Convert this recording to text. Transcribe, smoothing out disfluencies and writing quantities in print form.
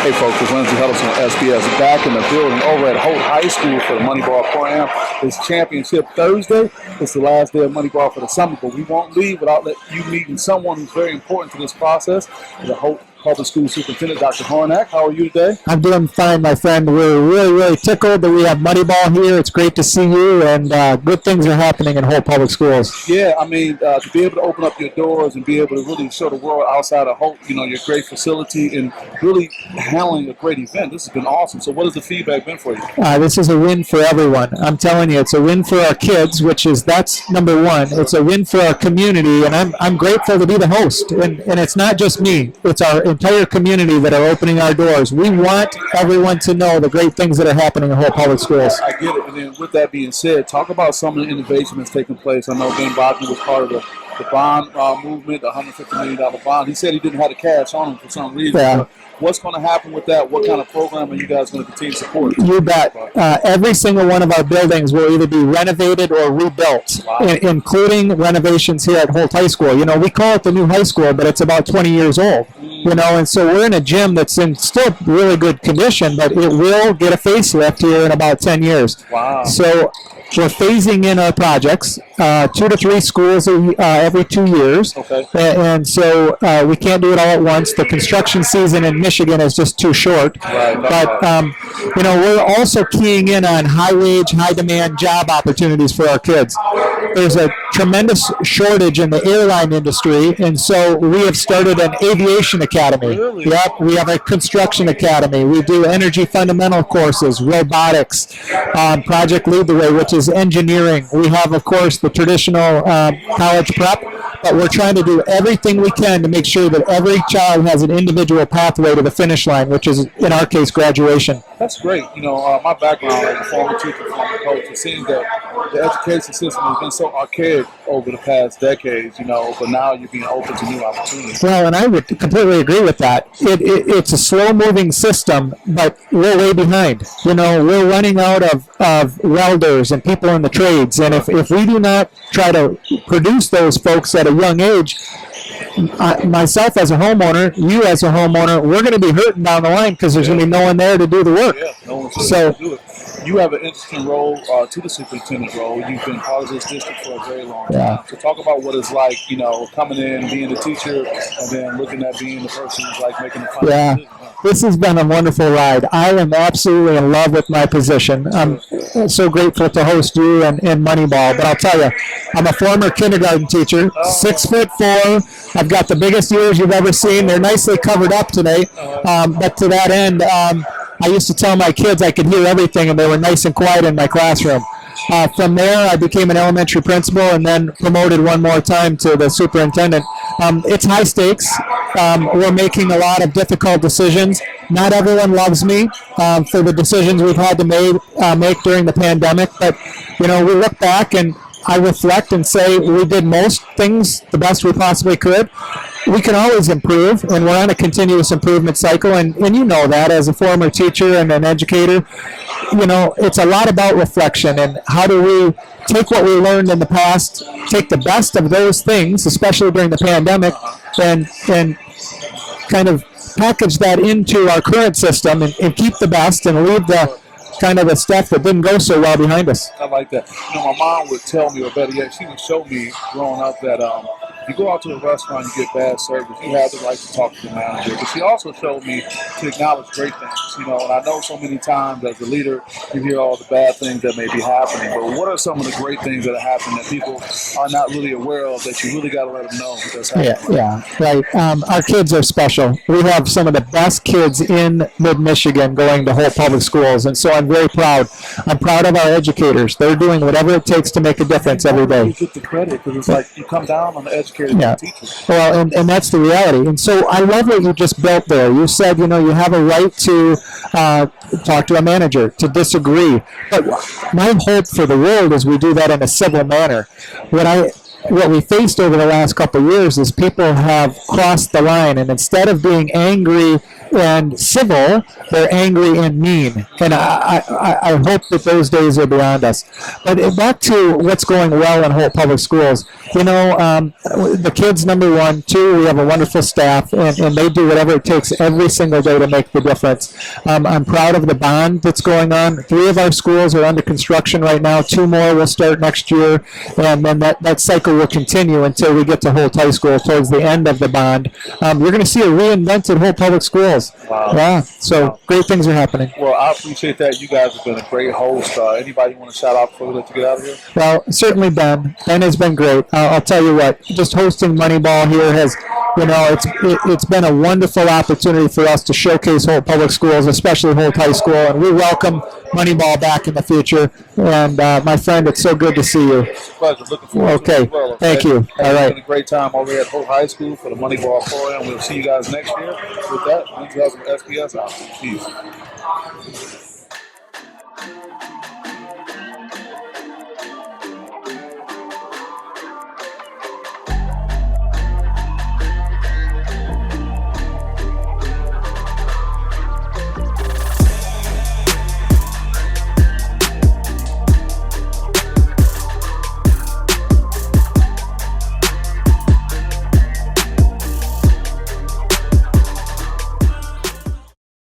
Hey folks, it's Lindsay Huddleston with SPS back in the building over at Holt High School for the Moneyball program. It's Championship Thursday. It's the last day of Moneyball for the summer, but we won't leave without you meeting someone who's very important to this process, the Holt Public School Superintendent, Dr. Hornak. How are you today? I'm doing fine, my friend. We're really tickled that we have Moneyball here. It's great to see you, and good things are happening in Holt Public Schools. Yeah, I mean, to be able to open up your doors and be able to really show the world outside of Holt, you know, your great facility and really handling a great event. This has been awesome. So what has the feedback been for you? This is a win for everyone. I'm telling you, it's a win for our kids, that's number one. It's a win for our community, and I'm grateful to be the host. And it's not just me. It's our entire community that are opening our doors. We want everyone to know the great things that are happening in Holt Public Schools. I get it. And then with that being said, talk about some of the innovation that's taking place. I know Ben Bachman was part of the bond movement, the $150 million bond. He said he didn't have the cash on him for some reason. Yeah. What's going to happen with that? What kind of program are you guys going to continue to support? You bet. Every single one of our buildings will either be renovated or rebuilt, including renovations here at Holt High School. You know, we call it the new high school, but it's about 20 years old. You know, and so we're in a gym that's in still really good condition, but it will get a facelift here in about 10 years. Wow. So we're phasing in our projects, 2 to 3 schools every 2 years. Okay. And so we can't do it all at once. The construction season in Michigan is just too short. Right. But, you know, we're also keying in on high-wage, high-demand job opportunities for our kids. There's a tremendous shortage in the airline industry, and so we have started an aviation academy. Really? Yep. We have a construction academy. We do energy fundamental courses, robotics, Project Lead the Way, which is engineering. We have, of course, the traditional college prep, but we're trying to do everything we can to make sure that every child has an individual pathway to the finish line, which is, in our case, graduation. That's great. You know, my background as a former teacher, former coach, it seems that the education system has been so archaic over the past decades, you know, but now you're being open to new opportunities. Well, and I would completely agree with that. It's a slow-moving system, but we're way behind. You know, we're running out of welders and people in the trades, and if we do not try to produce those folks at a young age, myself as a homeowner, you as a homeowner, we're going to be hurting down the line because there's going to be no one there to do the work. Yeah, no one's going to do it. You have an interesting role to the superintendent role. You've been part of this district for a very long time. Yeah. So talk about what it's like, you know, coming in, being the teacher, and then looking at being the person who's like making the final decision. This has been a wonderful ride. I am absolutely in love with my position. I'm so grateful to host you and Moneyball. But I'll tell you, I'm a former kindergarten teacher, 6'4". I've got the biggest ears you've ever seen. They're nicely covered up today. But to that end, I used to tell my kids I could hear everything, and they were nice and quiet in my classroom. From there, I became an elementary principal and then promoted one more time to the superintendent. It's high stakes. We're making a lot of difficult decisions. Not everyone loves me for the decisions we've had to make during the pandemic, but you know, we look back and I reflect and say we did most things the best we possibly could. We can always improve, and we're on a continuous improvement cycle, and you know that as a former teacher and an educator. You know, it's a lot about reflection and how do we take what we learned in the past, take the best of those things, especially during the pandemic, and kind of package that into our current system and keep the best and leave the kind of the stuff that didn't go so well behind us. I like that. You know, my mom would tell me, or better yet, she would show me growing up that if you go out to a restaurant and you get bad service, you have the right to talk to the manager. But she also showed me to acknowledge great things, you know, and I know so many times as a leader, you hear all the bad things that may be happening, but what are some of the great things that are happening that people are not really aware of that you really got to let them know that's happening? Yeah, right. Our kids are special. We have some of the best kids in mid-Michigan going to Holt Public Schools, and so I'm very proud. I'm proud of our educators. They're doing whatever it takes to make a difference every day. You get the credit because it's like you come down on the educators and the teachers. Well, and that's the reality. And so I love what you just built there. You said, you know, you have a right to talk to a manager, to disagree. But my hope for the world is we do that in a civil manner. What we faced over the last couple of years is people have crossed the line, and instead of being angry and civil, they're angry and mean. And I hope that those days are beyond us. But back to what's going well in Holt Public Schools. The kids, number one. Two, we have a wonderful staff, and they do whatever it takes every single day to make the difference. I'm proud of the bond that's going on. 3 of our schools are under construction right now. 2 more will start next year, and then that cycle will continue until we get to Holt High School towards the end of the bond. You're going to see a reinvented Holt Public Schools. Wow. Yeah, so great things are happening. Well, I appreciate that. You guys have been a great host. Anybody want to shout out before we let you get out of here? Well, certainly Ben. Ben has been great. I'll tell you what, just hosting Moneyball here has, it's been a wonderful opportunity for us to showcase Holt Public Schools, especially Holt High School, and we welcome Moneyball back in the future. And my friend, it's so good to see you. Pleasure. Looking forward to it as well. Thank you. All right. It's been a great time over here at Holt High School for the Moneyball program. We'll see you guys next year. With that, thanks guys from SPS out. Peace.